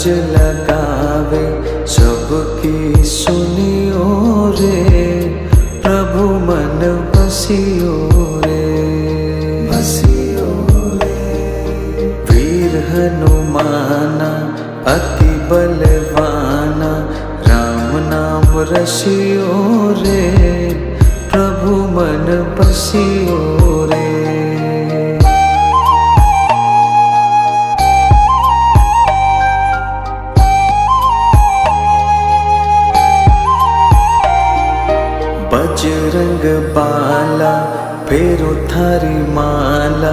अरज लगावे सबकी सुनियो रे। प्रभु मन बसियो रे, बसियो रे। वीर हनुमाना अति बलवाना, राम नाम रसियो रे। प्रभु मन बसियो रे। बजरंग बाला फेरो थारी माला,